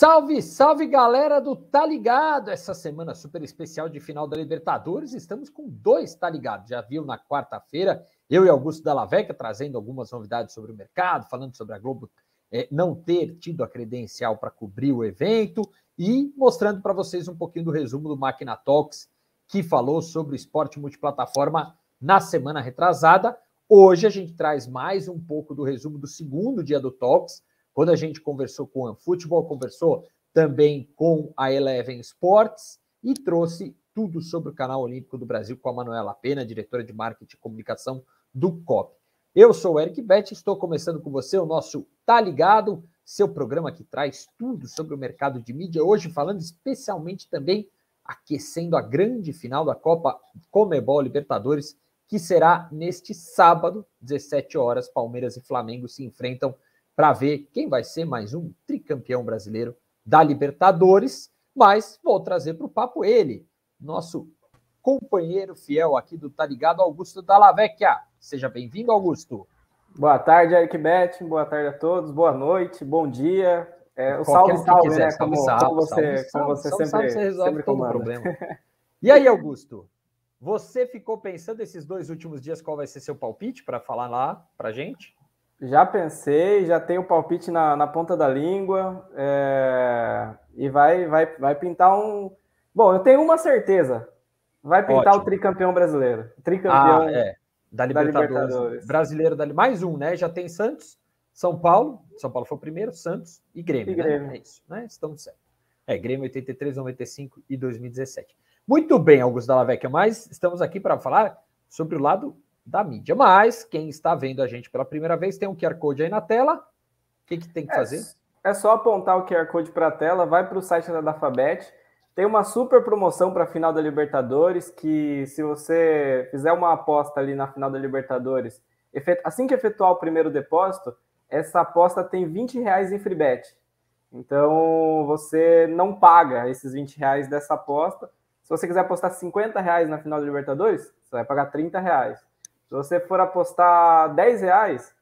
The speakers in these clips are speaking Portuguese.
Salve, salve galera do Tá Ligado! Essa semana super especial de final da Libertadores, estamos com 2 Tá Ligado. Já viu na quarta-feira, eu e Augusto Della Vecchia trazendo algumas novidades sobre o mercado, falando sobre a Globo não ter tido a credencial para cobrir o evento e mostrando para vocês um pouquinho do resumo do Máquina Talks, que falou sobre o esporte multiplataforma na semana retrasada. Hoje a gente traz mais um pouco do resumo do segundo dia do Talks, quando a gente conversou com o OneFootball, conversou também com a Eleven Sports e trouxe tudo sobre o canal Olímpico do Brasil com a Manuela Pena, diretora de marketing e comunicação do COP. Eu sou o Eric Beth, estou começando com você o nosso Tá Ligado, seu programa que traz tudo sobre o mercado de mídia, hoje falando especialmente também aquecendo a grande final da Copa Conmebol Libertadores, que será neste sábado, 17 horas, Palmeiras e Flamengo se enfrentam para ver quem vai ser mais um tricampeão brasileiro da Libertadores, mas vou trazer para o papo ele, nosso companheiro fiel aqui do Tá Ligado, Augusto Della Vecchia. Seja bem-vindo, Augusto. Boa tarde, Eric Beth, boa tarde a todos, boa noite, bom dia. O salve, né? Como você sempre resolve todo o comanda. problema. E aí, Augusto, você ficou pensando esses 2 últimos dias qual vai ser seu palpite para falar lá para gente? Já pensei, já tenho o palpite na ponta da língua, e vai pintar um... Bom, eu tenho uma certeza, vai pintar o tricampeão brasileiro, tricampeão da Libertadores. Brasileiro, mais um, né? Já tem Santos, São Paulo foi o primeiro, Santos e Grêmio, né? É isso, né? Estamos certos. Grêmio 83, 95 e 2017. Muito bem, Augusto Della Vecchia, mas estamos aqui para falar sobre o lado da mídia. Mas quem está vendo a gente pela primeira vez, tem um QR Code aí na tela. O que tem que fazer? É só apontar o QR Code para a tela, vai para o site da Dafabet. Tem uma super promoção para a final da Libertadores, que se você fizer uma aposta ali na final da Libertadores, assim que efetuar o primeiro depósito, essa aposta tem R$20 em free bet. Então, você não paga esses R$20 dessa aposta. Se você quiser apostar R$50 na final da Libertadores, você vai pagar R$30. Se você for apostar R$10,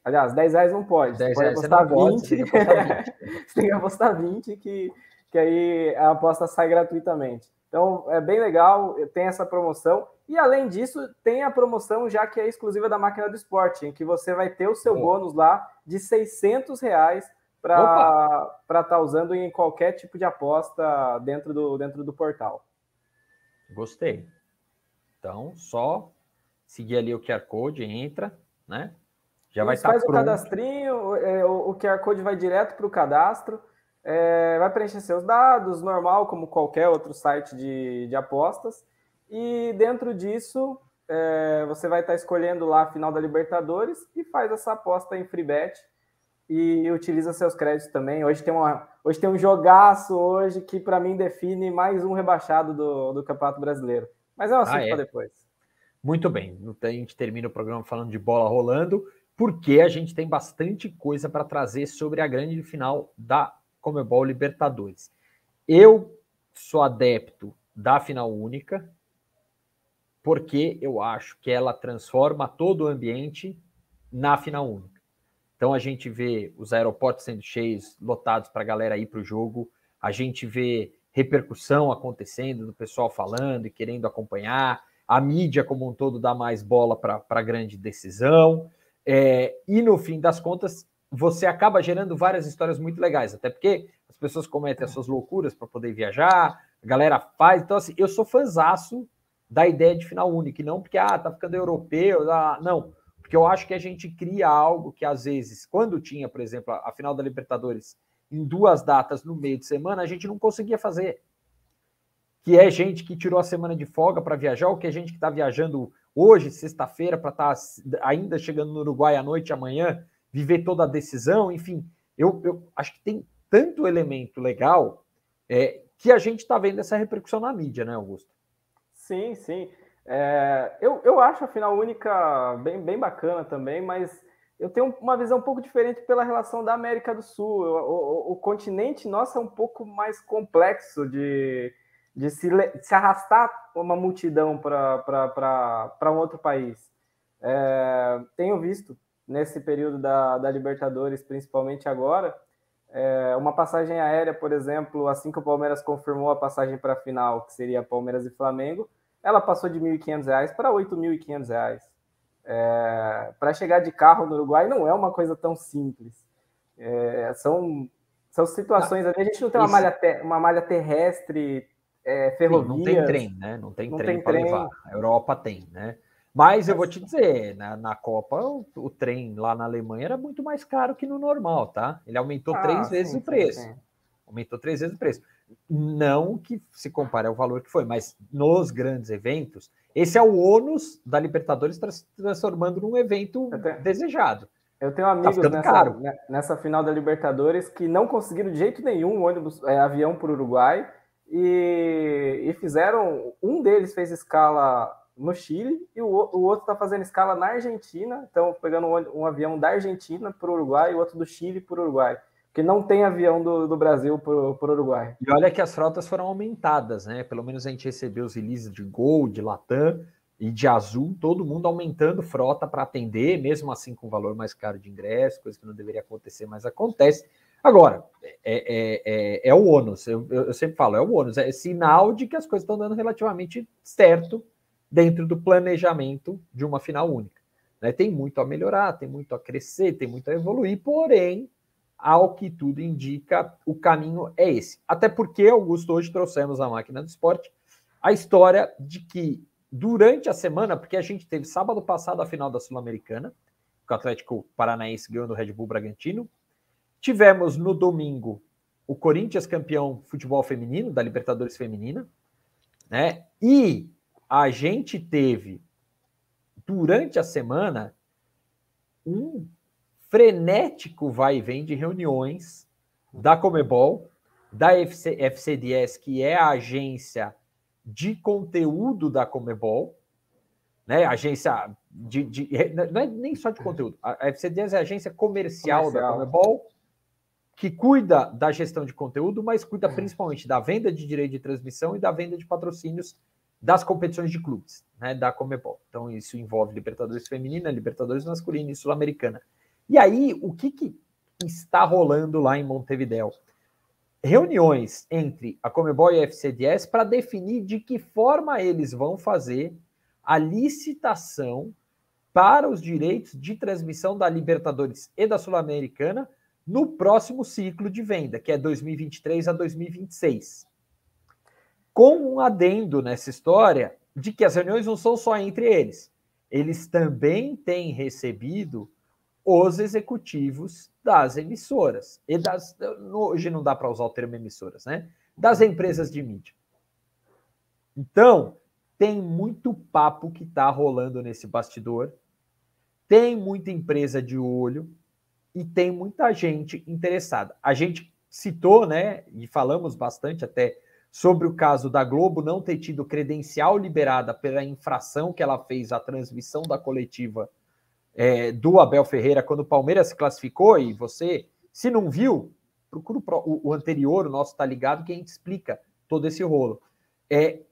aliás, R$10 não pode. Você pode apostar 20. Você tem que apostar 20. Você tem que apostar 20, que aí a aposta sai gratuitamente. Então, é bem legal, tem essa promoção. E, além disso, tem a promoção já que é exclusiva da Máquina do Esporte, em que você vai ter o seu bônus lá de R$600 para estar usando em qualquer tipo de aposta dentro do portal. Gostei. Então, só seguir ali o QR Code, entra, né? Já vai estar pronto. Faz o cadastrinho, o QR Code vai direto para o cadastro, vai preencher seus dados, normal, como qualquer outro site de apostas, e dentro disso, você vai estar escolhendo lá a final da Libertadores e faz essa aposta em free bet e utiliza seus créditos também. Hoje tem um jogaço hoje que, para mim, define mais um rebaixado do Campeonato Brasileiro. Mas é um assunto para depois. Muito bem, a gente termina o programa falando de bola rolando, porque a gente tem bastante coisa para trazer sobre a grande final da Conmebol Libertadores. Eu sou adepto da final única, porque eu acho que ela transforma todo o ambiente na final única. Então a gente vê os aeroportos sendo cheios, lotados para a galera ir para o jogo, a gente vê repercussão acontecendo, do pessoal falando e querendo acompanhar, a mídia como um todo dá mais bola para a grande decisão, e no fim das contas você acaba gerando várias histórias muito legais, até porque as pessoas cometem as suas loucuras para poder viajar, a galera faz, então assim, eu sou fãzaço da ideia de final única, e não porque tá ficando europeu, não, porque eu acho que a gente cria algo que às vezes, quando tinha, por exemplo, a final da Libertadores em 2 datas no meio de semana, a gente não conseguia fazer. Que é gente que tirou a semana de folga para viajar, ou que é gente que está viajando hoje, sexta-feira, para estar ainda chegando no Uruguai à noite, amanhã, viver toda a decisão, enfim. Eu acho que tem tanto elemento legal que a gente está vendo essa repercussão na mídia, né, Augusto? Sim, sim. Eu acho a final única bem bacana também, mas eu tenho uma visão um pouco diferente pela relação da América do Sul. O continente nosso é um pouco mais complexo de se arrastar uma multidão para um outro país. Tenho visto nesse período da Libertadores, principalmente agora, Uma passagem aérea, por exemplo, assim que o Palmeiras confirmou a passagem para a final, que seria Palmeiras e Flamengo, ela passou de R$ 1.500 para R$ 8.500. Para chegar de carro no Uruguai não é uma coisa tão simples. São situações ali. A gente não tem uma malha terrestre, ferrovia. Não tem trem, né? Não tem trem para levar. A Europa tem, né? Mas eu vou te dizer, na Copa, o trem lá na Alemanha era muito mais caro que no normal, tá? Ele aumentou 3 vezes o preço. Sim. Aumentou 3 vezes o preço. Não que se compare ao valor que foi, mas nos grandes eventos, esse é o ônus da Libertadores transformando num evento desejado. Eu tenho amigos nessa final da Libertadores que não conseguiram de jeito nenhum avião para o Uruguai e fizeram... Um deles fez escala no Chile e o outro está fazendo escala na Argentina. Então, pegando um avião da Argentina para o Uruguai e o outro do Chile para o Uruguai. Porque não tem avião do Brasil para o Uruguai. E olha que as frotas foram aumentadas, né? Pelo menos a gente recebeu os releases de Gol, de Latam e de Azul, todo mundo aumentando frota para atender, mesmo assim com valor mais caro de ingresso, coisa que não deveria acontecer, mas acontece. Agora, é o ônus, eu sempre falo, é o ônus, é sinal de que as coisas estão dando relativamente certo dentro do planejamento de uma final única. Né? Tem muito a melhorar, tem muito a crescer, tem muito a evoluir, porém, ao que tudo indica, o caminho é esse. Até porque, Augusto, hoje trouxemos a Máquina do Esporte a história de que durante a semana, porque a gente teve sábado passado a final da Sul-Americana, que o Atlético Paranaense ganhou no Red Bull Bragantino, tivemos no domingo o Corinthians campeão futebol feminino, da Libertadores Feminina, né? E a gente teve, durante a semana, um frenético vai e vem de reuniões da Conmebol, da FCDS, que é a agência de conteúdo da Conmebol, né? Agência não é nem só de conteúdo, a FCDS é a agência comercial da Conmebol, que cuida da gestão de conteúdo, mas cuida principalmente da venda de direito de transmissão e da venda de patrocínios das competições de clubes, né, da Conmebol. Então, isso envolve Libertadores Feminina, Libertadores Masculina e Sul-Americana. E aí, o que está rolando lá em Montevidéu? Reuniões entre a Conmebol e a FCDS para definir de que forma eles vão fazer a licitação para os direitos de transmissão da Libertadores e da Sul-Americana no próximo ciclo de venda, que é 2023 a 2026. Com um adendo nessa história de que as reuniões não são só entre eles. Eles também têm recebido os executivos das emissoras. E hoje não dá para usar o termo emissoras, né? Das empresas de mídia. Então, tem muito papo que está rolando nesse bastidor, tem muita empresa de olho e tem muita gente interessada. A gente citou, né, e falamos bastante até sobre o caso da Globo não ter tido credencial liberada pela infração que ela fez à transmissão da coletiva do Abel Ferreira quando o Palmeiras se classificou, e você, se não viu, procura o anterior, o nosso Tá Ligado, que a gente explica todo esse rolo.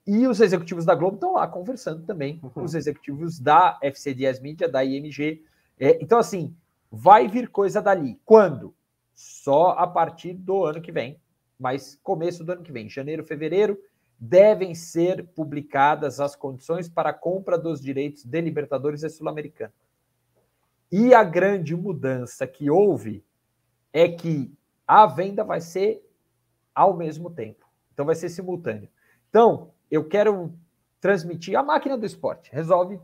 E os executivos da Globo estão lá conversando também com os executivos da FCDS Mídia, da IMG. Então, assim, vai vir coisa dali. Quando? Só a partir do ano que vem, mas começo do ano que vem, janeiro, fevereiro, devem ser publicadas as condições para a compra dos direitos de Libertadores e Sul-Americana. E a grande mudança que houve é que a venda vai ser ao mesmo tempo. Então, vai ser simultâneo. Então, eu quero transmitir a Máquina do Esporte. Resolve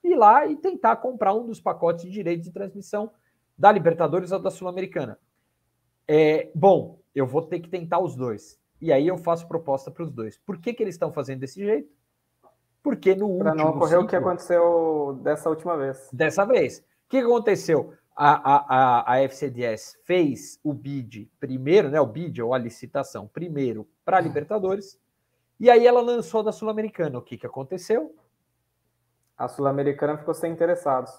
ir lá e tentar comprar um dos pacotes de direitos de transmissão da Libertadores ou da Sul-Americana. Bom, eu vou ter que tentar os dois. E aí eu faço proposta para os dois. Por que eles estão fazendo desse jeito? Porque no último ciclo... Para não ocorrer o que aconteceu dessa última vez. Dessa vez. O que aconteceu? A FCDS fez o bid primeiro, né? O bid ou a licitação primeiro para a Libertadores. E aí ela lançou da Sul-Americana. O que aconteceu? A Sul-Americana ficou sem interessados.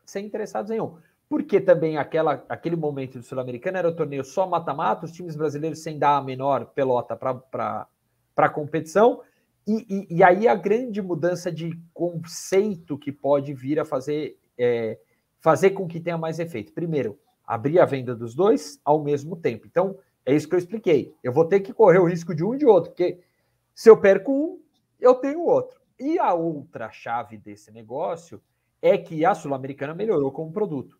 Sem interessados nenhum. Porque também aquele momento do Sul-Americana era o torneio só mata-mata, os times brasileiros sem dar a menor pelota para a competição. E aí a grande mudança de conceito que pode vir a fazer com que tenha mais efeito. Primeiro, abrir a venda dos dois ao mesmo tempo. Então, é isso que eu expliquei. Eu vou ter que correr o risco de um e de outro, porque se eu perco um, eu tenho outro. E a outra chave desse negócio é que a Sul-Americana melhorou como produto.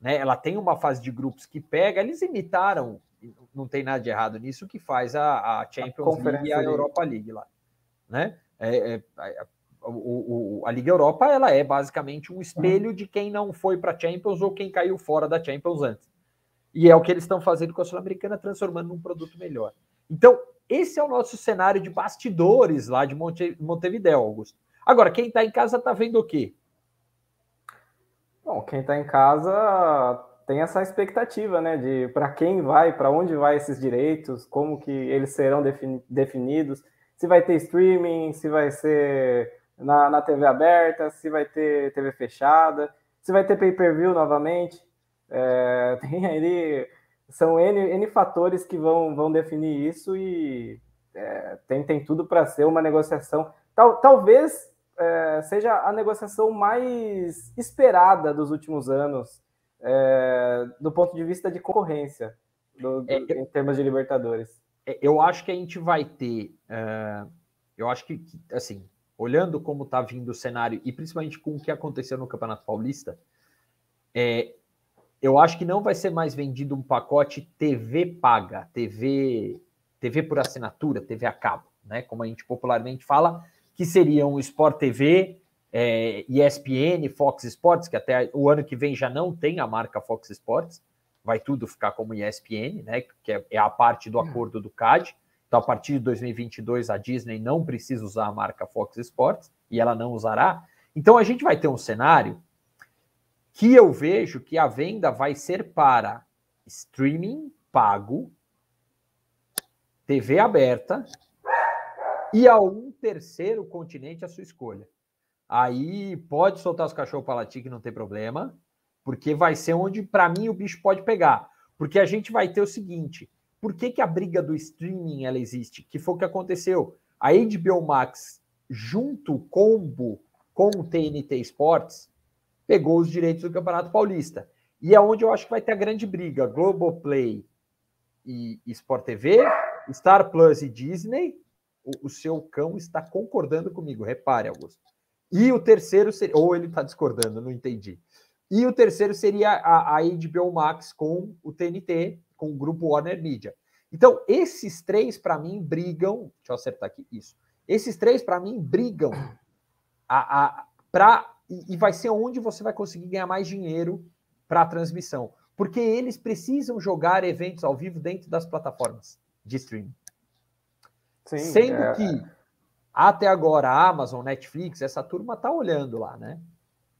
Né? Ela tem uma fase de grupos que pega, eles imitaram, não tem nada de errado nisso, que faz a Champions League e a Europa League lá. Né? A Liga Europa ela é basicamente um espelho de quem não foi para a Champions ou quem caiu fora da Champions antes. E é o que eles estão fazendo com a Sul-Americana, transformando num produto melhor. Então, esse é o nosso cenário de bastidores lá de Montevidéu, Augusto. Agora, quem está em casa está vendo o quê? Bom, quem está em casa tem essa expectativa, né, de para quem vai, para onde vai esses direitos, como que eles serão definidos, se vai ter streaming, se vai ser na TV aberta, se vai ter TV fechada, se vai ter pay-per-view novamente. Tem aí, são N fatores que vão definir isso e tem tudo para ser uma negociação. Talvez seja a negociação mais esperada dos últimos anos, do ponto de vista de concorrência, em termos de Libertadores. Eu acho que a gente vai ter, eu acho que, assim, olhando como está vindo o cenário, e principalmente com o que aconteceu no Campeonato Paulista, eu acho que não vai ser mais vendido um pacote TV paga, TV por assinatura, TV a cabo, né? Como a gente popularmente fala, que seriam o Sport TV, ESPN, Fox Sports, que até o ano que vem já não tem a marca Fox Sports, vai tudo ficar como ESPN, né? Que é a parte do acordo do CAD. Então, a partir de 2022, a Disney não precisa usar a marca Fox Sports, e ela não usará. Então, a gente vai ter um cenário que eu vejo que a venda vai ser para streaming pago, TV aberta e a um terceiro continente à sua escolha. Aí pode soltar os cachorros para latir que não tem problema, porque vai ser onde, para mim, o bicho pode pegar. Porque a gente vai ter o seguinte, por que a briga do streaming ela existe? Que foi o que aconteceu. A HBO Max, junto combo com o TNT Sports, pegou os direitos do Campeonato Paulista. E é onde eu acho que vai ter a grande briga. Globoplay e Sport TV, Star Plus e Disney. O seu cão está concordando comigo, repare, Augusto. E o terceiro seria... Ou ele está discordando, não entendi. E o terceiro seria a HBO Max com o TNT, com o grupo Warner Media. Então, esses três, para mim, brigam... Deixa eu acertar aqui, isso. Esses três, para mim, brigam e vai ser onde você vai conseguir ganhar mais dinheiro para a transmissão. Porque eles precisam jogar eventos ao vivo dentro das plataformas de streaming. Sim, sendo que, até agora, a Amazon, Netflix, essa turma tá olhando lá, né?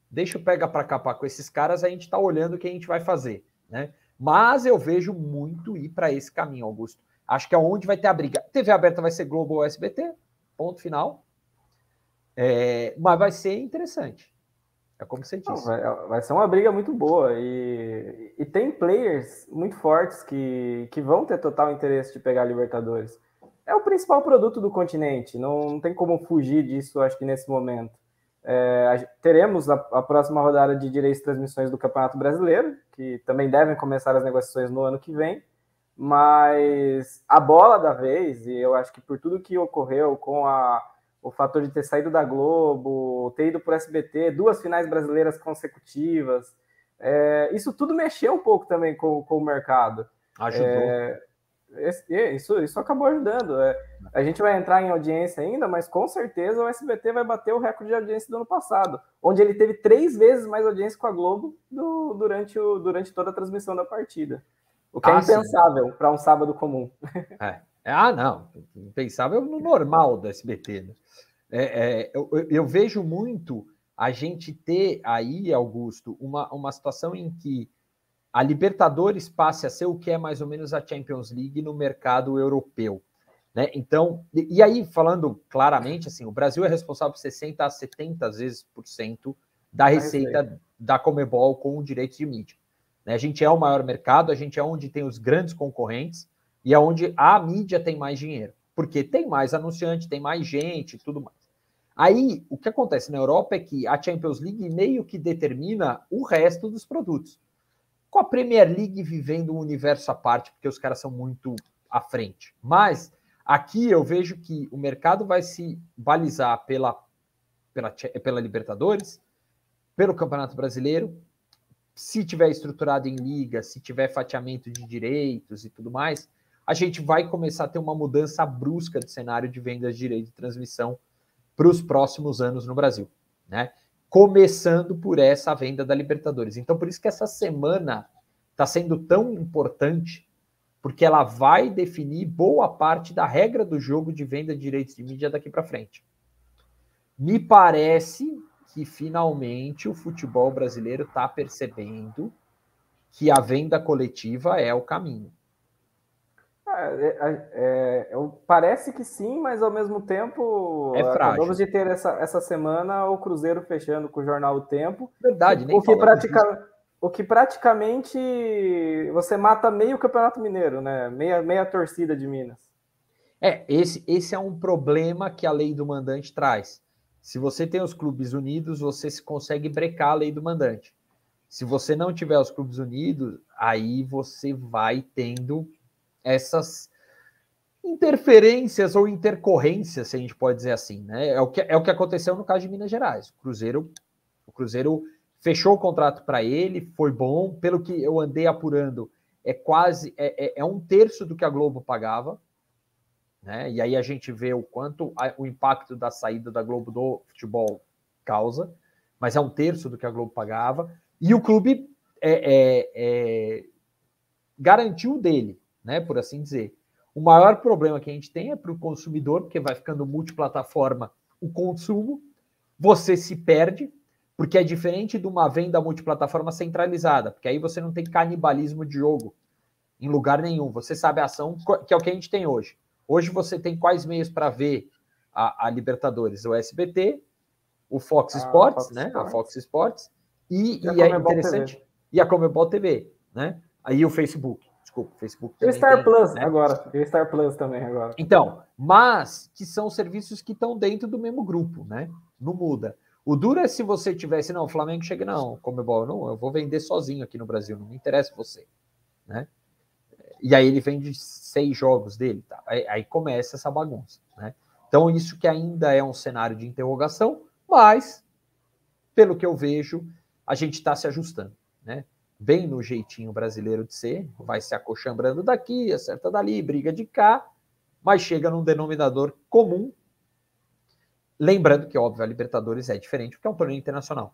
Deixa eu pegar para capar com esses caras, a gente tá olhando o que a gente vai fazer, né? Mas eu vejo muito ir para esse caminho, Augusto. Acho que é onde vai ter a briga. TV aberta vai ser Globo ou SBT, ponto final. Mas vai ser interessante. É como você disse. Vai ser uma briga muito boa. E tem players muito fortes que vão ter total interesse de pegar a Libertadores. É o principal produto do continente. Não tem como fugir disso, acho que nesse momento. Teremos a próxima rodada de direitos de transmissões do Campeonato Brasileiro, que também devem começar as negociações no ano que vem. Mas a bola da vez, e eu acho que por tudo que ocorreu com o fator de ter saído da Globo, ter ido para o SBT, 2 finais brasileiras consecutivas, isso tudo mexeu um pouco também com o mercado. Ajudou. Isso acabou ajudando. A gente vai entrar em audiência ainda, mas com certeza o SBT vai bater o recorde de audiência do ano passado, onde ele teve 3 vezes mais audiência com a Globo durante toda a transmissão da partida. O que é impensável para um sábado comum. Não. Impensável no normal do SBT. Né? Eu vejo muito a gente ter aí, Augusto, uma situação em que a Libertadores passe a ser o que é mais ou menos a Champions League no mercado europeu. Né? Então, e aí, falando claramente, assim, o Brasil é responsável por 60% a 70% da receita da Conmebol com o direito de mídia. Né? A gente é o maior mercado, a gente é onde tem os grandes concorrentes e é onde a mídia tem mais dinheiro. Porque tem mais anunciante, tem mais gente e tudo mais. Aí, o que acontece na Europa é que a Champions League meio que determina o resto dos produtos. com a Premier League vivendo um universo à parte, porque os caras são muito à frente. Mas aqui eu vejo que o mercado vai se balizar pela Libertadores, pelo Campeonato Brasileiro, se tiver estruturado em liga, se tiver fatiamento de direitos e tudo mais, a gente vai começar a ter uma mudança brusca de cenário de vendas de direito de transmissão para os próximos anos no Brasil, né? Começando por essa venda da Libertadores. Então, por isso que essa semana está sendo tão importante, porque ela vai definir boa parte da regra do jogo de venda de direitos de mídia daqui para frente. Me parece que finalmente o futebol brasileiro está percebendo que a venda coletiva é o caminho. Parece que sim, mas ao mesmo tempo acabamos de ter essa semana o Cruzeiro fechando com o jornal O Tempo. Verdade, nem o que praticamente você mata meio Campeonato Mineiro, né? Meia torcida de Minas. Esse é um problema que a lei do mandante traz. Se você tem os clubes unidos, você consegue brecar a lei do mandante. Se você não tiver os clubes unidos, aí você vai tendo essas interferências ou intercorrências, se a gente pode dizer assim, né? É o que aconteceu no caso de Minas Gerais. O Cruzeiro fechou o contrato para ele, foi bom, pelo que eu andei apurando, é um terço do que a Globo pagava, né? E aí a gente vê o quanto o impacto da saída da Globo do futebol causa, mas é um terço do que a Globo pagava, e o clube garantiu dele, né, por assim dizer. O maior problema que a gente tem é para o consumidor, porque vai ficando multiplataforma o consumo, você se perde, porque é diferente de uma venda multiplataforma centralizada, porque aí você não tem canibalismo de jogo em lugar nenhum, você sabe a ação, que é o que a gente tem hoje. Hoje você tem quais meios para ver a Libertadores? O SBT, o Fox Sports, né? A Fox Sports, e é interessante, TV. E a Comebol TV, né? Aí o Facebook, desculpa, o Facebook também. E o Star Plus, né? Agora, e o Star Plus também agora. Então, mas que são serviços que estão dentro do mesmo grupo, né? Não muda. O duro é se você tivesse, não, o Flamengo chega, não, Comebol, não, eu vou vender sozinho aqui no Brasil, não me interessa você, né? E aí ele vende 6 jogos dele, tá? Aí começa essa bagunça, né? Então isso que ainda é um cenário de interrogação, mas, pelo que eu vejo, a gente está se ajustando, né? Bem no jeitinho brasileiro de ser, vai se acochambrando daqui, acerta dali, briga de cá, mas chega num denominador comum, lembrando que, óbvio, a Libertadores é diferente, porque é um torneio internacional.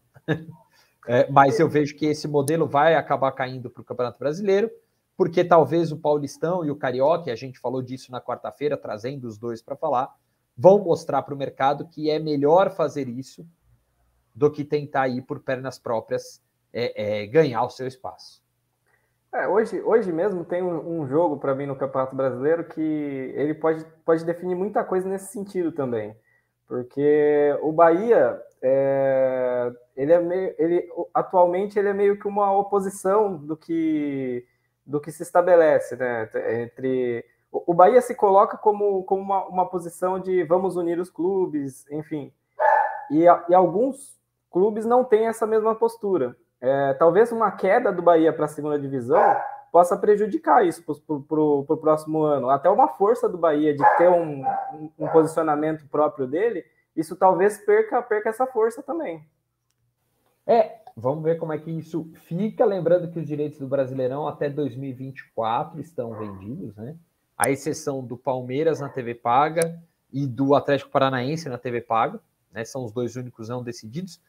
Mas eu vejo que esse modelo vai acabar caindo para o Campeonato Brasileiro, porque talvez o Paulistão e o Carioca, e a gente falou disso na quarta-feira, trazendo os dois para falar, vão mostrar para o mercado que é melhor fazer isso do que tentar ir por pernas próprias ganhar o seu espaço. Hoje mesmo tem um jogo para mim no Campeonato Brasileiro que ele pode definir muita coisa nesse sentido também. Porque o Bahia, atualmente ele é meio que uma oposição do que se estabelece, né? O Bahia se coloca como uma posição de vamos unir os clubes, enfim. E alguns clubes não têm essa mesma postura. Talvez uma queda do Bahia para a segunda divisão possa prejudicar isso para o próximo ano. Até uma força do Bahia de ter um posicionamento próprio dele, isso talvez perca essa força também. Vamos ver como é que isso fica. Lembrando que os direitos do Brasileirão até 2024 estão vendidos, né? À exceção do Palmeiras na TV paga e do Atlético Paranaense na TV paga, né? São os dois únicos não decididos.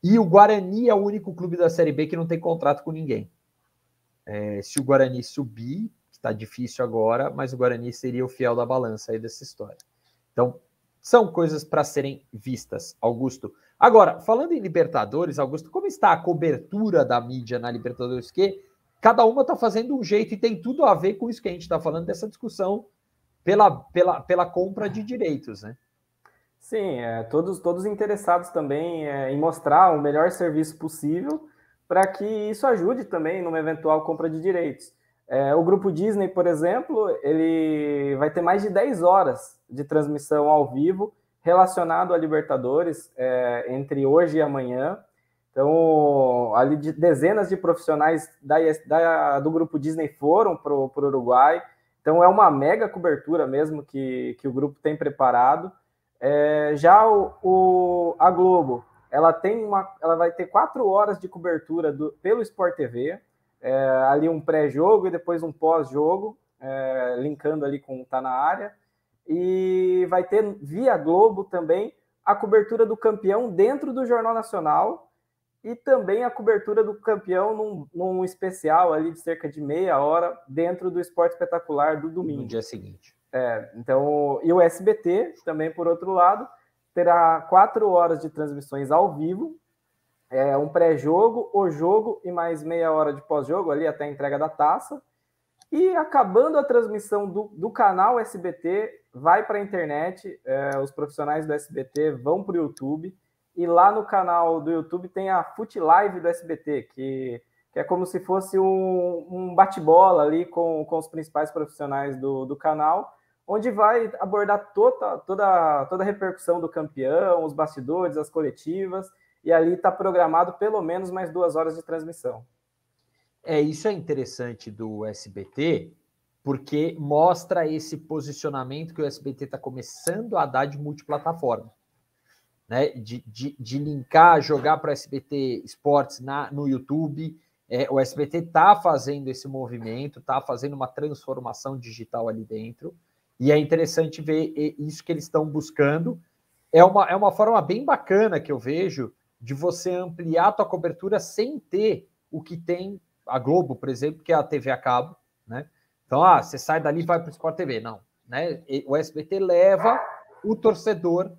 E o Guarani é o único clube da Série B que não tem contrato com ninguém. Se o Guarani subir, está difícil agora, mas o Guarani seria o fiel da balança aí dessa história. Então, são coisas para serem vistas, Augusto. Agora, falando em Libertadores, Augusto, como está a cobertura da mídia na Libertadores? Que cada uma está fazendo um jeito e tem tudo a ver com isso que a gente está falando, dessa discussão pela compra de direitos, né? Sim, todos interessados também em mostrar o melhor serviço possível para que isso ajude também numa eventual compra de direitos. O Grupo Disney, por exemplo, ele vai ter mais de 10 horas de transmissão ao vivo relacionado à Libertadores entre hoje e amanhã. Então, ali dezenas de profissionais do Grupo Disney foram para o Uruguai. Então, é uma mega cobertura mesmo que o grupo tem preparado. Já a Globo, ela vai ter 4 horas de cobertura pelo Sport TV, ali um pré-jogo e depois um pós-jogo, linkando ali com Tá na Área. E vai ter via Globo também a cobertura do campeão dentro do Jornal Nacional e também a cobertura do campeão num especial ali de cerca de meia hora dentro do Esporte Espetacular do domingo. No dia seguinte. Então, e o SBT também, por outro lado, terá 4 horas de transmissões ao vivo, um pré-jogo, o jogo e mais meia hora de pós-jogo ali até a entrega da taça. E acabando a transmissão do canal SBT, vai para a internet, os profissionais do SBT vão para o YouTube, e lá no canal do YouTube tem a Fute Live do SBT, que é como se fosse um bate-bola ali com os principais profissionais do canal, onde vai abordar toda a repercussão do campeão, os bastidores, as coletivas, e ali está programado pelo menos mais 2 horas de transmissão. Isso é interessante do SBT, porque mostra esse posicionamento que o SBT está começando a dar de multiplataforma, né? De linkar, jogar para o SBT Esportes no YouTube. O SBT está fazendo esse movimento, está fazendo uma transformação digital ali dentro, e é interessante ver isso que eles estão buscando. É uma forma bem bacana que eu vejo de você ampliar a tua cobertura sem ter o que tem a Globo, por exemplo, que é a TV a cabo, né? Então, você sai dali e vai para o Sport TV. Não, né? O SBT leva o torcedor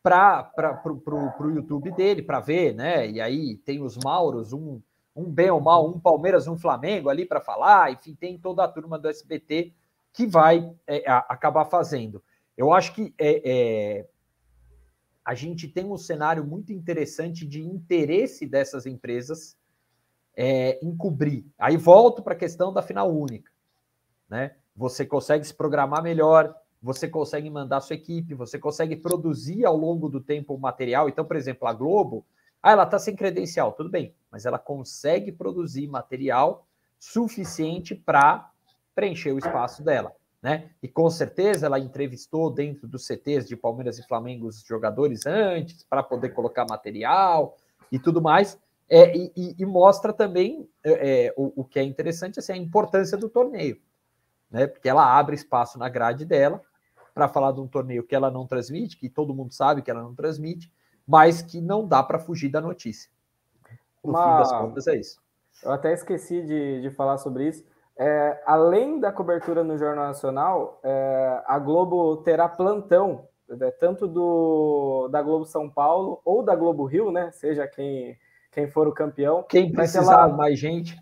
para o YouTube dele, para ver, né? E aí tem os Mauros, um bem ou mal, um Palmeiras, um Flamengo ali para falar, enfim, tem toda a turma do SBT que vai acabar fazendo. Eu acho que a gente tem um cenário muito interessante de interesse dessas empresas encobrir. Aí volto para a questão da final única, né? Você consegue se programar melhor, você consegue mandar sua equipe, você consegue produzir ao longo do tempo o material. Então, por exemplo, a Globo, ela está sem credencial, tudo bem, mas ela consegue produzir material suficiente para preencher o espaço dela, né? E com certeza ela entrevistou dentro dos CTs de Palmeiras e Flamengo os jogadores antes para poder colocar material e tudo mais. E mostra também o que é interessante, assim, a importância do torneio, né? Porque ela abre espaço na grade dela para falar de um torneio que ela não transmite, que todo mundo sabe que ela não transmite, mas que não dá para fugir da notícia. No fim das contas, é isso. Eu até esqueci de falar sobre isso. Além da cobertura no Jornal Nacional, a Globo terá plantão, tanto da Globo São Paulo ou da Globo Rio, né? Seja quem for o campeão. Quem precisar mais gente.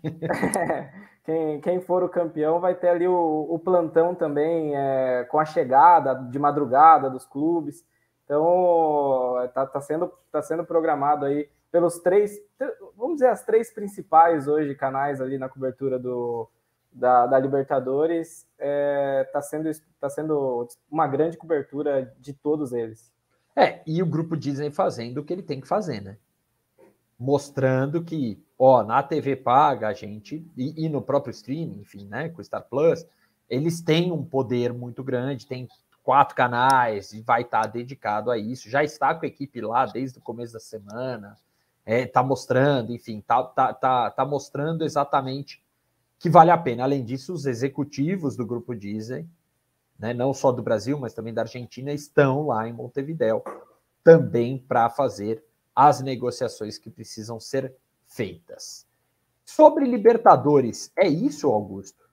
Quem for o campeão vai ter ali o plantão também, com a chegada de madrugada dos clubes. Então, tá sendo programado aí pelos 3, vamos dizer, as 3 principais hoje canais ali na cobertura da Libertadores. Tá sendo uma grande cobertura de todos eles. E o Grupo Disney fazendo o que ele tem que fazer, né? Mostrando que, na TV paga a gente, e no próprio streaming, enfim, né, com o Star Plus, eles têm um poder muito grande, tem 4 canais e vai estar dedicado a isso, já está com a equipe lá desde o começo da semana, está mostrando, enfim, tá mostrando exatamente que vale a pena. Além disso, os executivos do Grupo Disney, né, não só do Brasil, mas também da Argentina, estão lá em Montevidéu também para fazer as negociações que precisam ser feitas. Sobre Libertadores, é isso, Augusto?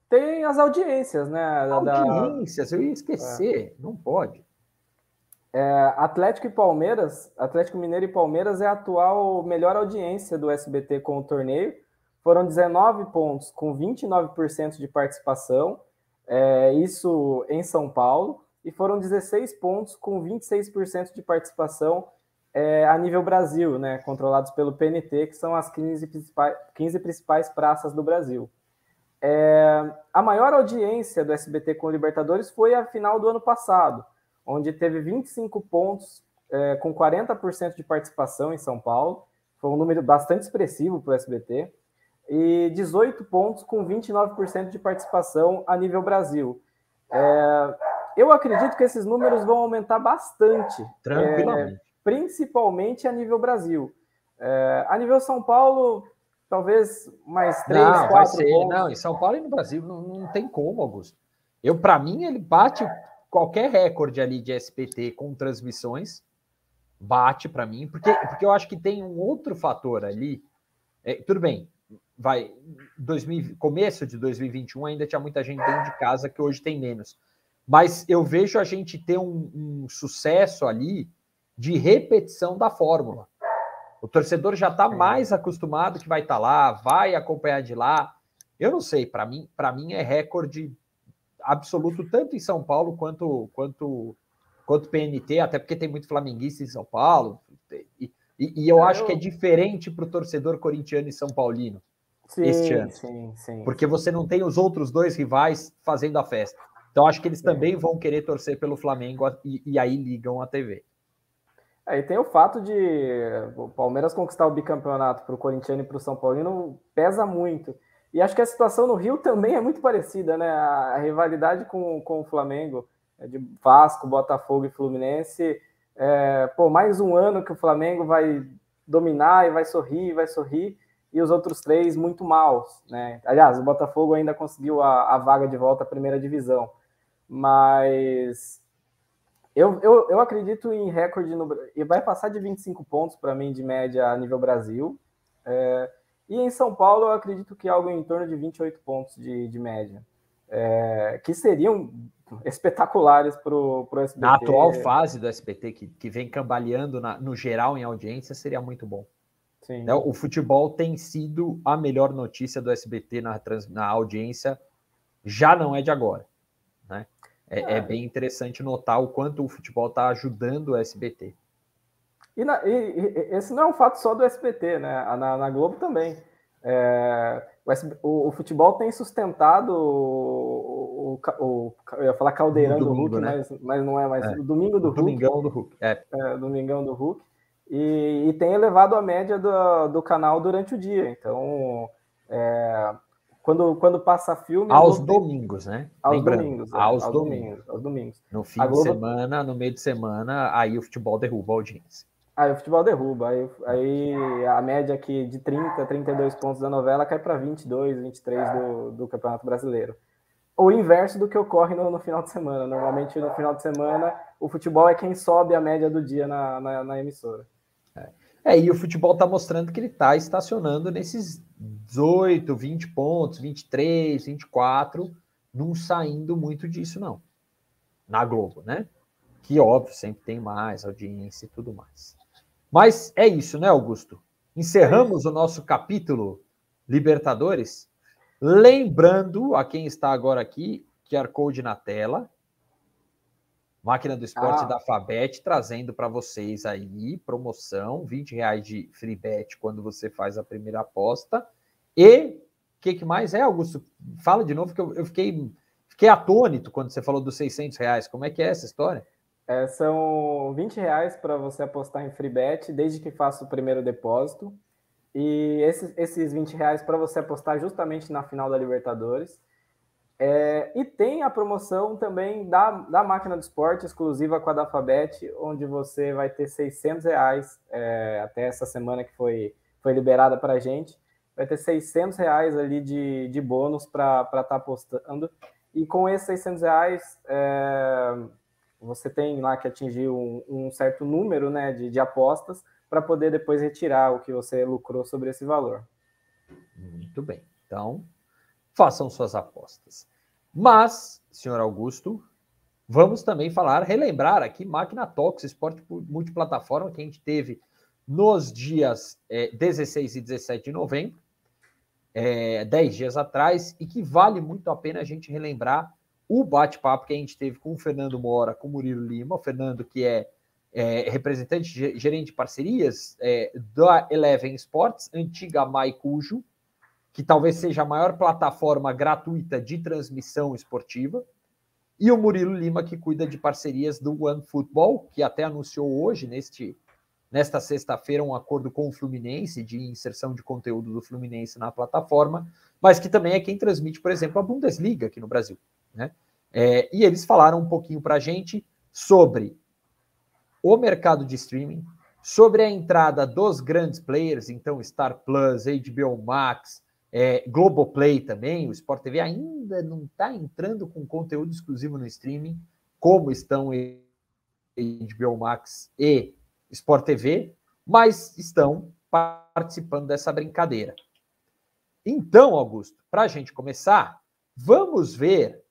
Tem as audiências, né? Audiências, eu ia esquecer, não pode. Atlético Mineiro e Palmeiras é a atual melhor audiência do SBT com o torneio. Foram 19 pontos com 29% de participação, isso em São Paulo, e foram 16 pontos com 26% de participação a nível Brasil, né, controlados pelo PNT, que são as 15 principais praças do Brasil. A maior audiência do SBT com o Libertadores foi a final do ano passado, onde teve 25 pontos com 40% de participação em São Paulo, foi um número bastante expressivo para o SBT, e 18 pontos com 29% de participação a nível Brasil. Eu acredito que esses números vão aumentar bastante, Tranquilamente. Principalmente a nível Brasil. A nível São Paulo, talvez mais 3, não, 4 vai ser, pontos. Não, em São Paulo e no Brasil não tem como, Augusto. Para mim, ele bate qualquer recorde ali de SBT com transmissões, bate para mim, porque eu acho que tem um outro fator ali. Tudo bem, começo de 2021 ainda tinha muita gente dentro de casa, que hoje tem menos. Mas eu vejo a gente ter um sucesso ali de repetição da fórmula. O torcedor já está mais acostumado que vai estar lá, vai acompanhar de lá. Eu não sei, para mim é recorde absoluto, tanto em São Paulo quanto PNT, até porque tem muito flamenguista em São Paulo. E eu acho que é diferente para o torcedor corintiano e São Paulino este ano. Sim. Porque você não tem os outros dois rivais fazendo a festa. Então, acho que eles também vão querer torcer pelo Flamengo e aí ligam a TV. E tem o fato de o Palmeiras conquistar o bicampeonato para o corintiano e para o São Paulino pesa muito. E acho que a situação no Rio também é muito parecida, né? A rivalidade com o Flamengo, de Vasco, Botafogo e Fluminense. Mais um ano que o Flamengo vai dominar e vai sorrir, e os outros 3 muito maus, né? Aliás, o Botafogo ainda conseguiu a vaga de volta à primeira divisão. Mas eu acredito em recorde e vai passar de 25 pontos para mim de média a nível Brasil. E em São Paulo eu acredito que algo em torno de 28 pontos de média, que seriam espetaculares para o SBT. Na atual fase do SBT, que vem cambaleando no geral em audiência, seria muito bom. Sim. O futebol tem sido a melhor notícia do SBT na audiência, já não é de agora, né? É bem interessante notar o quanto o futebol está ajudando o SBT. E esse não é um fato só do SBT, né? Na Globo também. O futebol tem sustentado eu ia falar caldeirão do Hulk, né? mas não é mais. O Domingo do Hulk. Domingão do Hulk. Domingão do Hulk. E tem elevado a média do canal durante o dia. Então, quando passa filme... Aos domingos, né? Aos domingos. No fim de semana, no meio de semana, aí o futebol derruba a audiência. Aí o futebol derruba. Aí a média aqui de 30, 32 pontos da novela cai para 22, 23 do Campeonato Brasileiro. O inverso do que ocorre no final de semana. Normalmente, no final de semana, o futebol é quem sobe a média do dia na emissora. E o futebol está mostrando que ele está estacionando nesses 18, 20 pontos, 23, 24, não saindo muito disso, não. Na Globo, né? Que, óbvio, sempre tem mais audiência e tudo mais. Mas é isso, né, Augusto? Encerramos o nosso capítulo Libertadores. Lembrando a quem está agora aqui, QR Code na tela, Máquina do Esporte da Fabet, trazendo para vocês aí promoção, R$20 de free bet quando você faz a primeira aposta. E o que mais é, Augusto? Fala de novo, que eu fiquei atônito quando você falou dos R$600. Como é que é essa história? São R$20 para você apostar em free bet, desde que faça o primeiro depósito. E esses R$20 para você apostar justamente na final da Libertadores. E tem a promoção também da Máquina do Esporte, exclusiva com a da Fabet, onde você vai ter R$600, até essa semana que foi liberada para a gente. Vai ter R$600 ali de bônus para estar apostando. E com esses R$600, você tem lá que atingir um certo número, né, de apostas para poder depois retirar o que você lucrou sobre esse valor. Muito bem. Então, façam suas apostas. Mas, senhor Augusto, vamos também relembrar aqui Máquina Talks, esporte multiplataforma, que a gente teve nos dias 16 e 17 de novembro, 10 dias atrás, e que vale muito a pena a gente relembrar o bate-papo que a gente teve com o Fernando Mora, com o Murilo Lima, o Fernando que é representante, gerente de parcerias da Eleven Sports, antiga Maicujo, que talvez seja a maior plataforma gratuita de transmissão esportiva, e o Murilo Lima, que cuida de parcerias do OneFootball, que até anunciou hoje, nesta sexta-feira, um acordo com o Fluminense de inserção de conteúdo do Fluminense na plataforma, mas que também é quem transmite, por exemplo, a Bundesliga aqui no Brasil, né? E eles falaram um pouquinho para a gente sobre o mercado de streaming, sobre a entrada dos grandes players, então Star Plus, HBO Max, Globoplay também, o Sport TV ainda não está entrando com conteúdo exclusivo no streaming, como estão HBO Max e Sport TV, mas estão participando dessa brincadeira. Então, Augusto, para a gente começar, vamos ver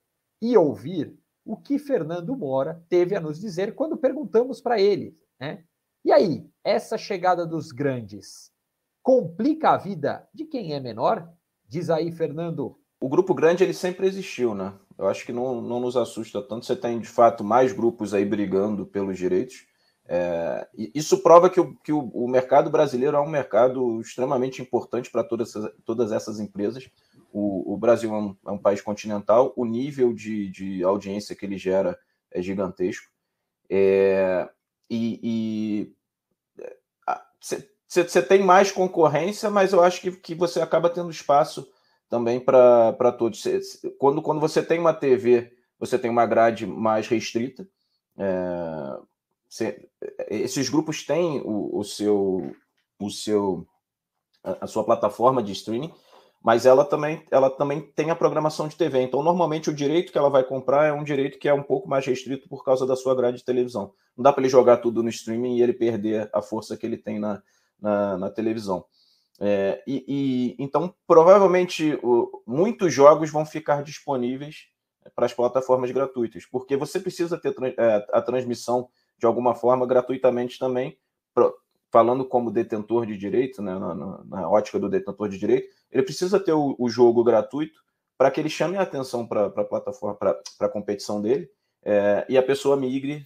e ouvir o que Fernando Mora teve a nos dizer quando perguntamos para ele, né? E aí, essa chegada dos grandes complica a vida de quem é menor? Diz aí, Fernando. O grupo grande, ele sempre existiu, né? Eu acho que não nos assusta tanto. Você tem, de fato, mais grupos aí brigando pelos direitos. Isso prova que o mercado brasileiro é um mercado extremamente importante para todas essas empresas. O Brasil é um país continental, o nível de audiência que ele gera é gigantesco. Você tem mais concorrência, mas eu acho que você acaba tendo espaço também para todos. Quando você tem uma TV, você tem uma grade mais restrita. Esses grupos têm a sua plataforma de streaming, mas ela também tem a programação de TV. Então, normalmente, o direito que ela vai comprar é um direito que é um pouco mais restrito por causa da sua grade de televisão. Não dá para ele jogar tudo no streaming e ele perder a força que ele tem na televisão. Então, provavelmente, muitos jogos vão ficar disponíveis para as plataformas gratuitas, porque você precisa ter a transmissão de alguma forma gratuitamente também, falando como detentor de direito, né, na ótica do detentor de direito, ele precisa ter o jogo gratuito para que ele chame a atenção para a plataforma, para a competição dele, e a pessoa migre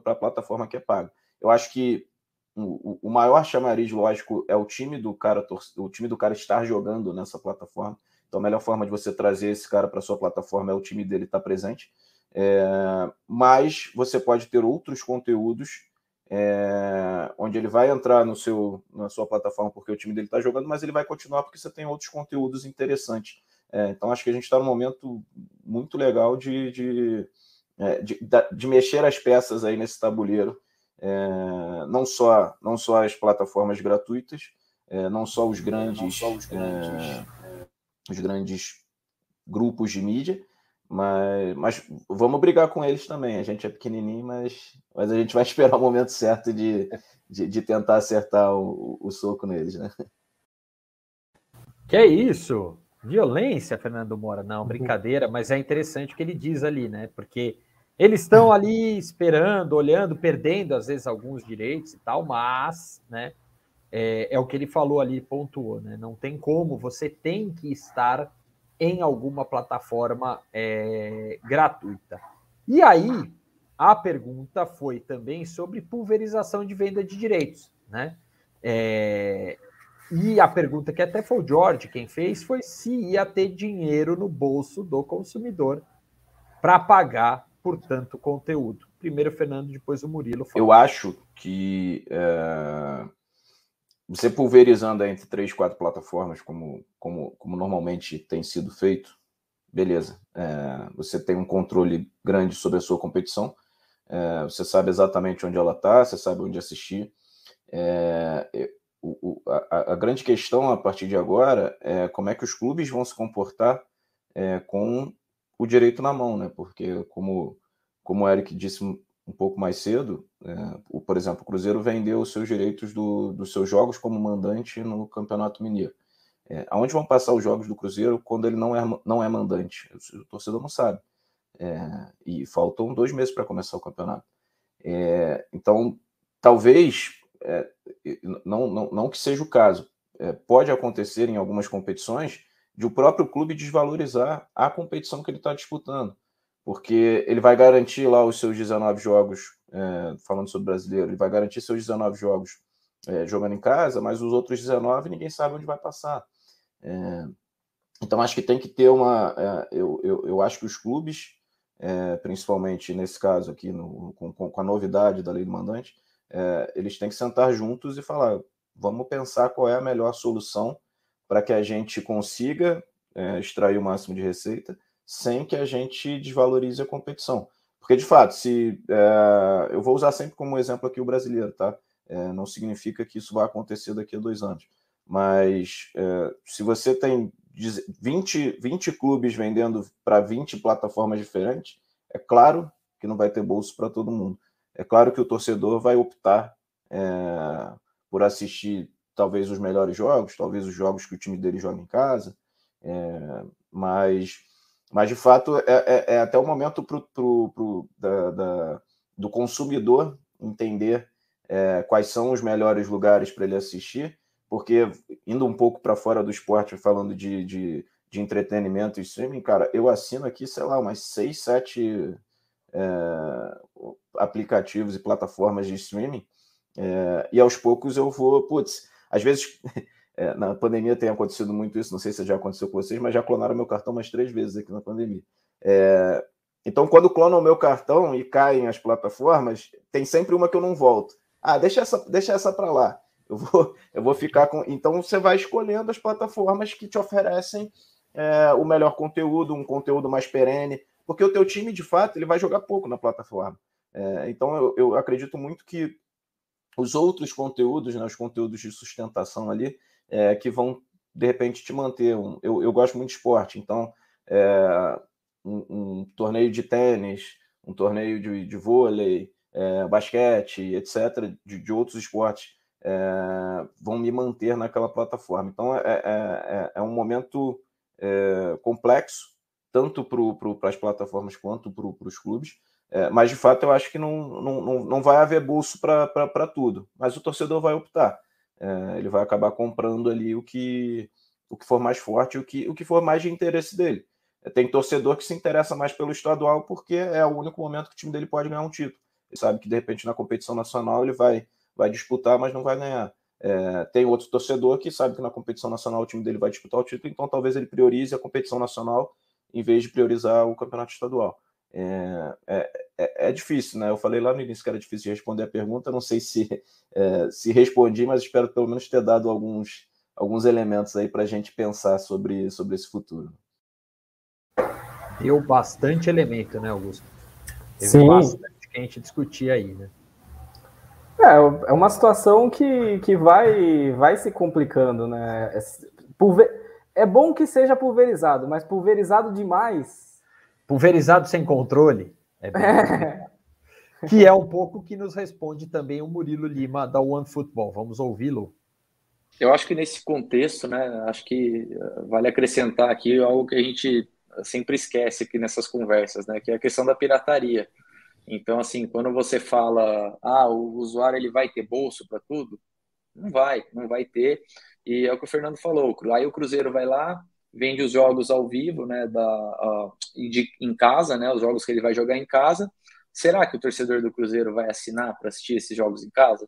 para a plataforma que é paga. Eu acho que o maior chamariz, lógico, é o time do cara estar jogando nessa plataforma. Então, a melhor forma de você trazer esse cara para a sua plataforma é o time dele estar presente. Mas você pode ter outros conteúdos onde ele vai entrar na sua plataforma porque o time dele está jogando, mas ele vai continuar porque você tem outros conteúdos interessantes. Então, acho que a gente está num momento muito legal de mexer as peças aí nesse tabuleiro. Não só as plataformas gratuitas, não só os grandes grupos de mídia, mas vamos brigar com eles também. A gente é pequenininho, mas a gente vai esperar o momento certo de tentar acertar o soco neles, né? Que é isso? Violência, Fernando Mora? Não, brincadeira, mas é interessante o que ele diz ali, né? Porque eles estão ali esperando, olhando, perdendo às vezes alguns direitos e tal, mas, né, é o que ele falou ali, pontuou, né? Não tem como, você tem que estar em alguma plataforma gratuita. E aí, a pergunta foi também sobre pulverização de venda de direitos, né? E a pergunta que até foi o George quem fez foi se ia ter dinheiro no bolso do consumidor para pagar por tanto conteúdo. Primeiro o Fernando, depois o Murilo. Eu acho que você pulverizando entre 3, 4 plataformas, como normalmente tem sido feito, beleza. Você tem um controle grande sobre a sua competição, você sabe exatamente onde ela está, você sabe onde assistir. A grande questão a partir de agora é como é que os clubes vão se comportar com o direito na mão, né? Porque, como o Eric disse um pouco mais cedo, por exemplo, o Cruzeiro vendeu os seus direitos dos seus jogos como mandante no Campeonato Mineiro. Aonde vão passar os jogos do Cruzeiro quando ele não é mandante? O torcedor não sabe. E faltam 2 meses para começar o campeonato. Então, talvez, não que seja o caso, pode acontecer em algumas competições de o próprio clube desvalorizar a competição que ele está disputando, porque ele vai garantir lá os seus 19 jogos, falando sobre o brasileiro, ele vai garantir seus 19 jogos jogando em casa, mas os outros 19 ninguém sabe onde vai passar. Então, acho que tem que ter eu acho que os clubes principalmente nesse caso aqui, com a novidade da lei do mandante, eles têm que sentar juntos e falar, vamos pensar qual é a melhor solução para que a gente consiga extrair o máximo de receita sem que a gente desvalorize a competição. Porque, de fato, eu vou usar sempre como exemplo aqui o brasileiro, tá? Não significa que isso vai acontecer daqui a 2 anos. Mas se você tem 20 clubes vendendo para 20 plataformas diferentes, é claro que não vai ter bolso para todo mundo. É claro que o torcedor vai optar por assistir talvez os melhores jogos, talvez os jogos que o time dele joga em casa, mas de fato é até o momento do consumidor entender quais são os melhores lugares para ele assistir, porque indo um pouco para fora do esporte, falando de entretenimento e streaming, cara, eu assino aqui, sei lá, umas 6, 7 aplicativos e plataformas de streaming, e aos poucos eu vou, às vezes na pandemia tem acontecido muito isso, não sei se já aconteceu com vocês, mas já clonaram meu cartão umas 3 vezes aqui na pandemia. Então, quando clonam o meu cartão e caem as plataformas, tem sempre uma que eu não volto. Deixa essa para lá. Eu vou ficar com... Então, você vai escolhendo as plataformas que te oferecem o melhor conteúdo, um conteúdo mais perene, porque o teu time, de fato, ele vai jogar pouco na plataforma. Então, eu acredito muito que os outros conteúdos, né, os conteúdos de sustentação ali, que vão, de repente, te manter. Eu gosto muito de esporte, então, um torneio de tênis, um torneio de vôlei, basquete, etc., de outros esportes, vão me manter naquela plataforma. Então, é um momento complexo, tanto para as plataformas quanto para os clubes, mas, de fato, eu acho que não vai haver bolso para tudo, mas o torcedor vai optar. Ele vai acabar comprando ali o que for mais forte, o que for mais de interesse dele. Tem torcedor que se interessa mais pelo estadual porque é o único momento que o time dele pode ganhar um título. Ele sabe que, de repente, na competição nacional ele vai disputar, mas não vai ganhar. Tem outro torcedor que sabe que na competição nacional o time dele vai disputar o título, então talvez ele priorize a competição nacional em vez de priorizar o campeonato estadual. É difícil, né? Eu falei lá no início que era difícil de responder a pergunta, não sei se respondi, mas espero pelo menos ter dado alguns elementos aí para a gente pensar sobre esse futuro. Deu bastante elemento, né, Augusto? Sim. Bastante que a gente discutir aí, né? É uma situação que vai se complicando, né? É bom que seja pulverizado, mas pulverizado demais... Pulverizado sem controle. Que é um pouco que nos responde também o Murilo Lima, da OneFootball. Vamos ouvi-lo. Eu acho que nesse contexto, né, acho que vale acrescentar aqui algo que a gente sempre esquece aqui nessas conversas, né, que é a questão da pirataria. Então, assim, quando você fala, o usuário ele vai ter bolso para tudo, não vai ter. E é o que o Fernando falou, aí o Cruzeiro vai lá, vende os jogos ao vivo, né, em casa, né, os jogos que ele vai jogar em casa. Será que o torcedor do Cruzeiro vai assinar para assistir esses jogos em casa?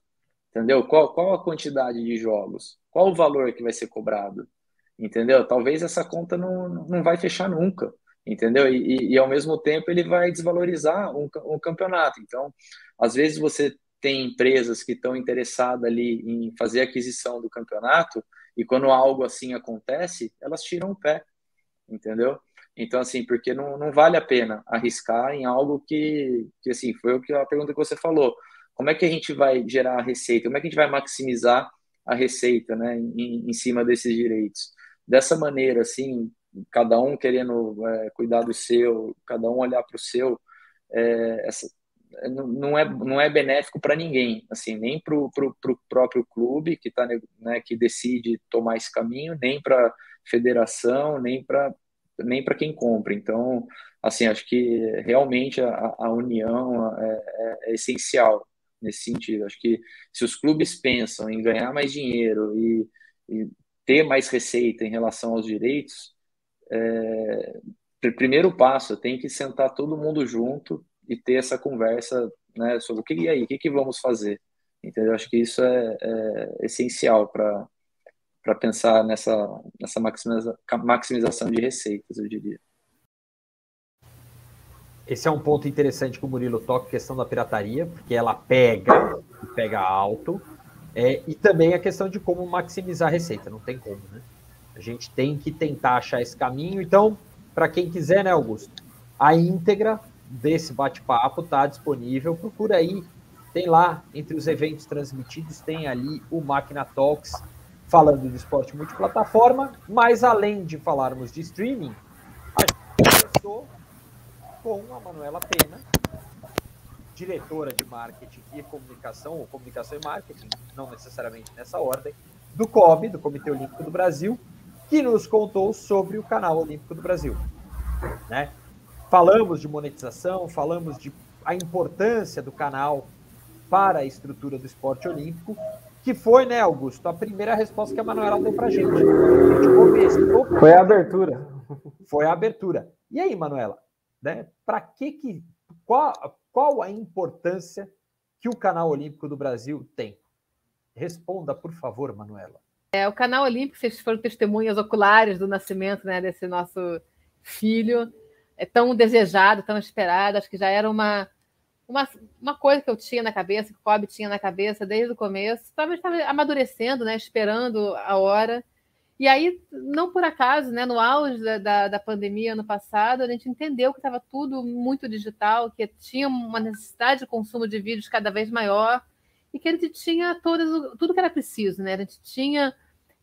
Entendeu? Qual a quantidade de jogos? Qual o valor que vai ser cobrado? Entendeu? Talvez essa conta não vai fechar nunca, entendeu? E ao mesmo tempo ele vai desvalorizar um campeonato. Então, às vezes você tem empresas que estão interessadas ali em fazer aquisição do campeonato e quando algo assim acontece, elas tiram o pé, entendeu? Então, assim, porque não vale a pena arriscar em algo que assim, foi a pergunta que você falou. Como é que a gente vai gerar a receita? Como é que a gente vai maximizar a receita, né, em cima desses direitos? Dessa maneira, assim, cada um querendo cuidar do seu, cada um olhar para o seu, não é benéfico para ninguém, assim, nem para o próprio clube que tá, né, que decide tomar esse caminho, nem para a federação, nem para quem compra. Então, assim, acho que realmente a união é essencial nesse sentido. Acho que se os clubes pensam em ganhar mais dinheiro e ter mais receita em relação aos direitos, primeiro passo, tem que sentar todo mundo junto e ter essa conversa, né, sobre o que vamos fazer. Entendeu? Acho que isso é essencial para pensar nessa maximização de receitas, eu diria. Esse é um ponto interessante que o Murilo toca, a questão da pirataria, porque ela pega alto, e também a questão de como maximizar a receita, não tem como, né? A gente tem que tentar achar esse caminho. Então, para quem quiser, né, Augusto? A íntegra desse bate-papo está disponível, procura aí, tem lá, entre os eventos transmitidos, tem ali o Máquina Talks, falando de esporte multiplataforma, mas além de falarmos de streaming, a gente conversou com a Manuela Pena, diretora de marketing e comunicação, ou comunicação e marketing, não necessariamente nessa ordem, do COB, do Comitê Olímpico do Brasil, que nos contou sobre o Canal Olímpico do Brasil, né? Falamos de monetização, falamos de a importância do canal para a estrutura do esporte olímpico, que foi, né, Augusto, a primeira resposta que a Manuela deu para a gente. Foi a abertura. Foi a abertura. E aí, Manuela, né, para qual a importância que o Canal Olímpico do Brasil tem? Responda, por favor, Manuela. O Canal Olímpico, vocês foram testemunhas oculares do nascimento, né, desse nosso filho, tão desejado, tão esperado. Acho que já era uma coisa que eu tinha na cabeça, que o COB tinha na cabeça desde o começo. Talvez estava amadurecendo, né, esperando a hora. E aí, não por acaso, né, no auge da pandemia ano passado, a gente entendeu que estava tudo muito digital, que tinha uma necessidade de consumo de vídeos cada vez maior, e que a gente tinha tudo que era preciso, né? A gente tinha,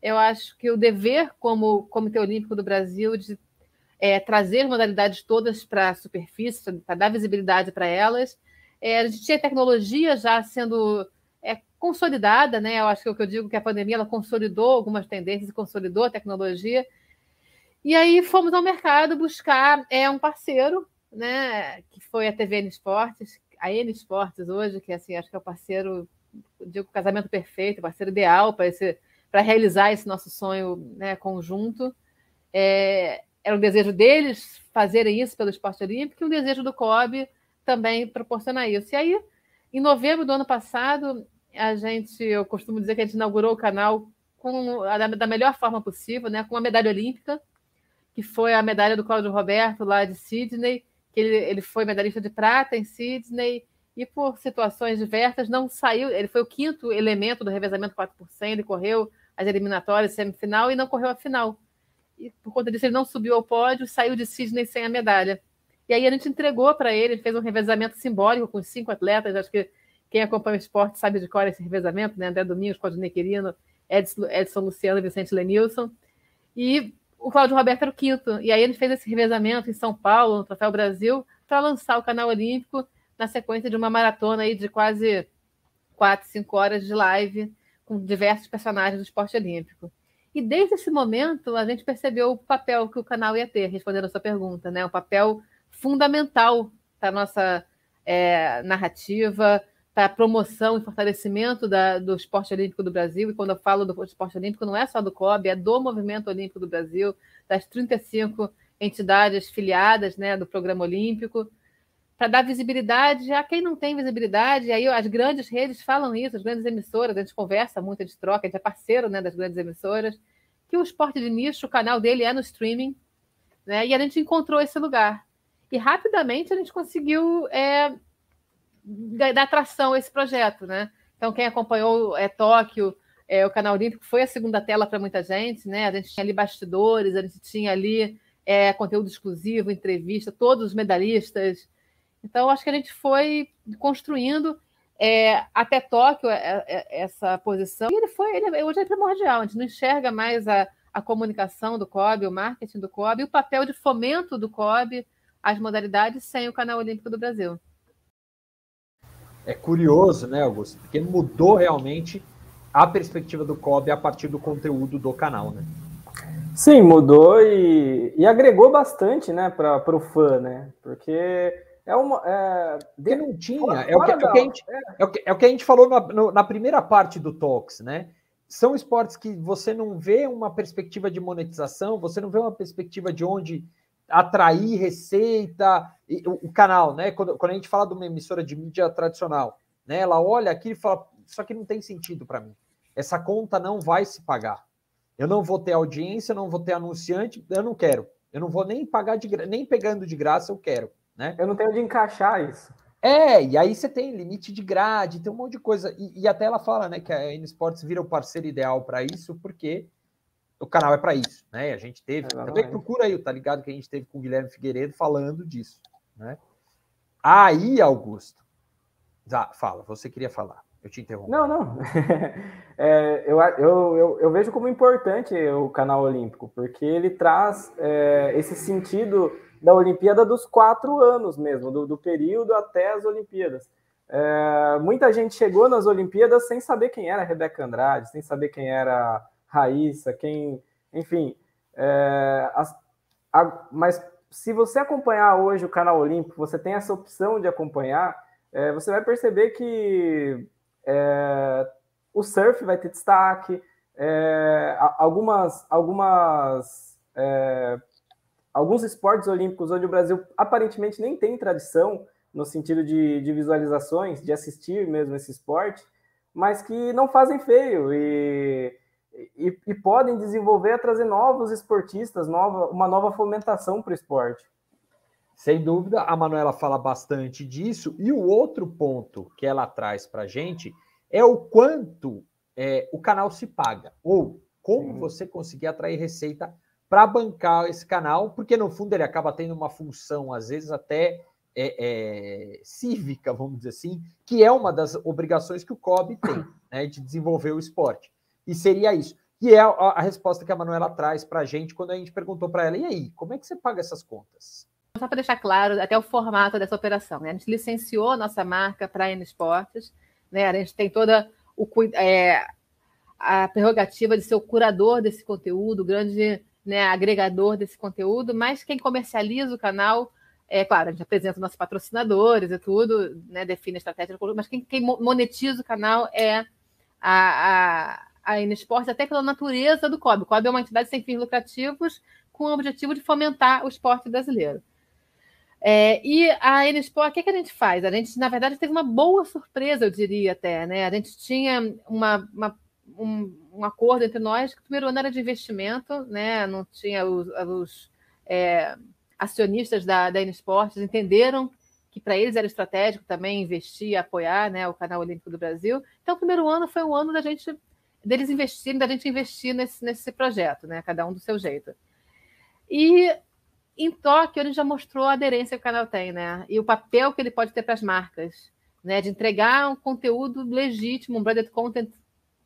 eu acho que o dever como Comitê Olímpico do Brasil de trazer as modalidades todas para a superfície, para dar visibilidade para elas. A gente tinha tecnologia já sendo consolidada, né? Eu acho que é o que eu digo, que a pandemia ela consolidou algumas tendências e consolidou a tecnologia. E aí fomos ao mercado buscar um parceiro, né? Que foi a TV N Esportes, a N Esportes hoje, que assim, acho que é o parceiro, digo, casamento perfeito, parceiro ideal para realizar esse nosso sonho, né, conjunto. Era o desejo deles fazerem isso pelo esporte olímpico e o desejo do COB também proporcionar isso. E aí, em novembro do ano passado, eu costumo dizer que a gente inaugurou o canal da melhor forma possível, né, com uma medalha olímpica, que foi a medalha do Cláudio Roberto, lá de Sydney, que ele foi medalhista de prata em Sydney, e por situações diversas não saiu, ele foi o 5º elemento do revezamento 4%, ele correu as eliminatórias, semifinal, e não correu a final. E por conta disso ele não subiu ao pódio, saiu de Sydney sem a medalha. E aí a gente entregou para ele, fez um revezamento simbólico com 5 atletas, acho que quem acompanha o esporte sabe de cor esse revezamento, né? André Domingos, Claudinei Quirino, Edson Luciano e Vicente Lenilson. E o Cláudio Roberto era o 5º. E aí ele fez esse revezamento em São Paulo, no Troféu Brasil, para lançar o Canal Olímpico na sequência de uma maratona aí de quase 4, 5 horas de live com diversos personagens do esporte olímpico. E desde esse momento a gente percebeu o papel que o canal ia ter, respondendo a sua pergunta, né? Um papel fundamental para a nossa narrativa, para a promoção e fortalecimento do esporte olímpico do Brasil. E quando eu falo do esporte olímpico, não é só do COB, é do Movimento Olímpico do Brasil, das 35 entidades filiadas, né, do Programa Olímpico, para dar visibilidade a quem não tem visibilidade. E aí as grandes redes falam isso, as grandes emissoras, a gente conversa muito, a gente troca, a gente é parceiro, né, das grandes emissoras, que o esporte de nicho, o canal dele é no streaming, né, e a gente encontrou esse lugar. E rapidamente a gente conseguiu dar atração a esse projeto, né? Então, quem acompanhou Tóquio, o Canal Olímpico, foi a segunda tela para muita gente, né? A gente tinha ali bastidores, a gente tinha ali conteúdo exclusivo, entrevista, todos os medalhistas. Então, acho que a gente foi construindo até Tóquio essa posição. E hoje é primordial, a gente não enxerga mais a comunicação do COB, o marketing do COB, e o papel de fomento do COB às modalidades sem o Canal Olímpico do Brasil. É curioso, né, Augusto? Porque mudou realmente a perspectiva do COB a partir do conteúdo do canal, né? Sim, mudou e agregou bastante, né, para o fã, né? Porque porque não tinha. É o que a gente falou na primeira parte do Talks, né? São esportes que você não vê uma perspectiva de monetização, você não vê uma perspectiva de onde atrair receita. O canal, né? Quando a gente fala de uma emissora de mídia tradicional, né? Ela olha aqui e fala, isso aqui não tem sentido para mim. Essa conta não vai se pagar. Eu não vou ter audiência, eu não vou ter anunciante, eu não quero. Eu não vou nem pagar nem pegando de graça, eu quero, né? Eu não tenho onde encaixar isso. E aí você tem limite de grade, tem um monte de coisa. E até ela fala, né, que a N Sports vira o parceiro ideal para isso, porque o canal é para isso, né? A gente teve. Também procura aí, tá ligado? Que a gente teve com o Guilherme Figueiredo falando disso, né? Aí, Augusto. Fala, você queria falar. Eu te interrompo. Não. Eu vejo como importante o canal olímpico, porque ele traz esse sentido da Olimpíada dos 4 anos mesmo, do período até as Olimpíadas. Muita gente chegou nas Olimpíadas sem saber quem era Rebeca Andrade, sem saber quem era Raíssa, enfim. Mas se você acompanhar hoje o canal olímpico, você tem essa opção de acompanhar, você vai perceber que o surf vai ter destaque, alguns esportes olímpicos onde o Brasil aparentemente nem tem tradição no sentido de visualizações, de assistir mesmo esse esporte, mas que não fazem feio e podem desenvolver a trazer novos esportistas, uma nova fomentação para o esporte. Sem dúvida, a Manuela fala bastante disso. E o outro ponto que ela traz para a gente é o quanto o canal se paga, ou como você conseguir atrair receita para bancar esse canal, porque no fundo ele acaba tendo uma função, às vezes até cívica, vamos dizer assim, que é uma das obrigações que o COB tem, né, de desenvolver o esporte. E seria isso. E é a resposta que a Manuela traz para a gente quando a gente perguntou para ela, e aí, como é que você paga essas contas? Só para deixar claro até o formato dessa operação, né? A gente licenciou a nossa marca para a N Esportes, né? A gente tem toda a prerrogativa de ser o curador desse conteúdo, o grande, né, agregador desse conteúdo, mas quem comercializa o canal, claro, a gente apresenta nossos patrocinadores e tudo, né, define a estratégia, mas quem monetiza o canal é a N Esportes, até pela natureza do COB. O COB é uma entidade sem fins lucrativos com o objetivo de fomentar o esporte brasileiro. E a N Sport, o que a gente faz? A gente, na verdade, teve uma boa surpresa, eu diria até, né? A gente tinha um acordo entre nós que o primeiro ano era de investimento, né? Não tinha os acionistas da N Sports entenderam que para eles era estratégico também investir e apoiar, né, o canal olímpico do Brasil. Então, o primeiro ano foi um ano deles investirem, da gente investir nesse projeto, né? Cada um do seu jeito. E em Tóquio, ele já mostrou a aderência que o canal tem, né? E o papel que ele pode ter para as marcas, né? De entregar um conteúdo legítimo, um branded content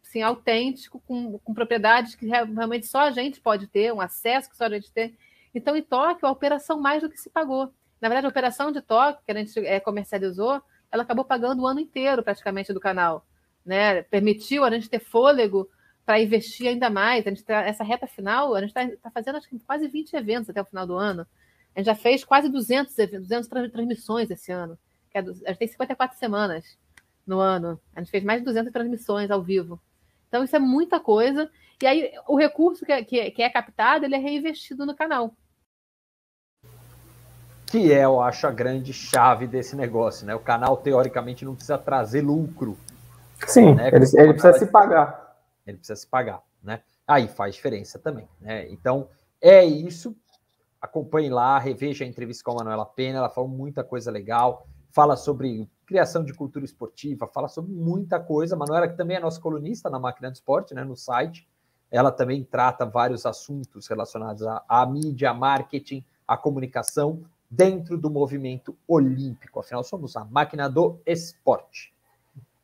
assim, autêntico, com propriedades que realmente só a gente pode ter, um acesso que só a gente tem. Então, em Tóquio, a operação mais do que se pagou. Na verdade, a operação de Tóquio, que a gente comercializou, ela acabou pagando o ano inteiro, praticamente, do canal, né? Permitiu a gente ter fôlego para investir ainda mais. A gente essa reta final, a gente está fazendo acho que quase 20 eventos até o final do ano. A gente já fez quase 200 transmissões esse ano. A gente tem 54 semanas no ano. A gente fez mais de 200 transmissões ao vivo. Então, isso é muita coisa. E aí, o recurso que é captado, ele é reinvestido no canal. Que eu acho a grande chave desse negócio, né? O canal, teoricamente, não precisa trazer lucro. Sim, né? Ele precisa se pagar. Ele precisa se pagar, né? Aí faz diferença também, né? Então, é isso. Acompanhe lá, reveja a entrevista com a Manuela Pena, ela falou muita coisa legal, fala sobre criação de cultura esportiva, fala sobre muita coisa. A Manuela, que também é nossa colunista na Máquina do Esporte, né, no site, ela também trata vários assuntos relacionados à mídia, a marketing, a comunicação, dentro do movimento olímpico. Afinal, somos a Máquina do Esporte.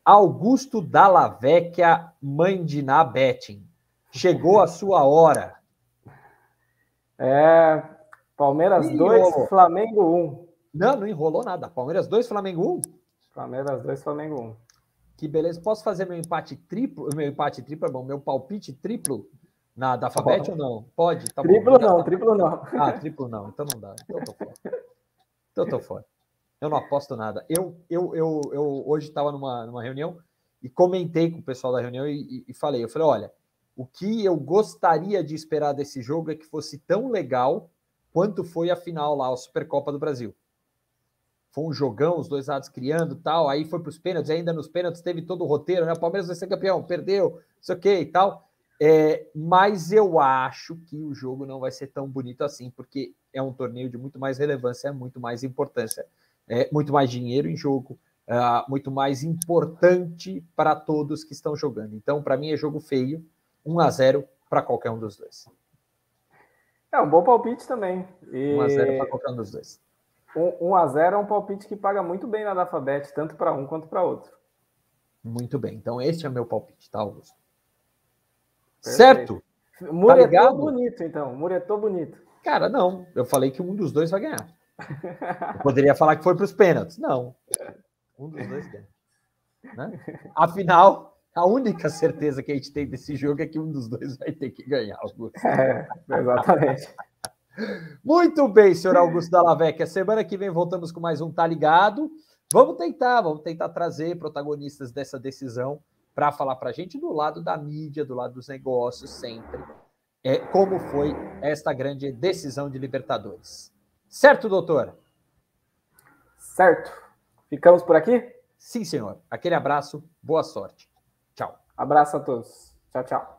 Augusto Dalla Vecchia Mandiná Betting. Chegou a sua hora. Palmeiras 2, Flamengo 1. Não enrolou nada. Palmeiras 2, Flamengo 1? Palmeiras 2, Flamengo 1. Que beleza. Posso fazer meu empate triplo? Meu palpite triplo da Fabete ou não? Pode? Tá triplo bom. Não, triplo não. Triplo não. Então não dá. Então eu tô fora. Eu não aposto nada. Eu hoje estava numa reunião e comentei com o pessoal da reunião e falei, olha, o que eu gostaria de esperar desse jogo é que fosse tão legal quanto foi a final lá, a Supercopa do Brasil. Foi um jogão, os dois lados criando e tal, aí foi para os pênaltis, ainda nos pênaltis teve todo o roteiro, né? O Palmeiras vai ser campeão, perdeu, não sei o que e tal. Mas eu acho que o jogo não vai ser tão bonito assim, porque é um torneio de muito mais relevância, muito mais importância, muito mais dinheiro em jogo, muito mais importante para todos que estão jogando. Então, para mim, é jogo feio, 1-0 para qualquer um dos dois. É um bom palpite também. 1-0 para qualquer um dos dois. 1-0 é um palpite que paga muito bem na Dafabet, tanto para um quanto para outro. Muito bem. Então, este é o meu palpite, tá, Augusto? Perfeito. Certo? Muretou bonito, então. Muretou bonito. Cara, não. Eu falei que um dos dois vai ganhar. Eu poderia falar que foi para os pênaltis. Não. Um dos dois ganha. Né? Afinal, a única certeza que a gente tem desse jogo é que um dos dois vai ter que ganhar, Augusto. Exatamente. Muito bem, senhor Augusto Dallavecchia. Semana que vem voltamos com mais um Tá Ligado. Vamos tentar trazer protagonistas dessa decisão para falar para a gente do lado da mídia, do lado dos negócios, sempre. Como foi esta grande decisão de Libertadores. Certo, doutor? Certo. Ficamos por aqui? Sim, senhor. Aquele abraço, boa sorte. Tchau. Abraço a todos. Tchau, tchau.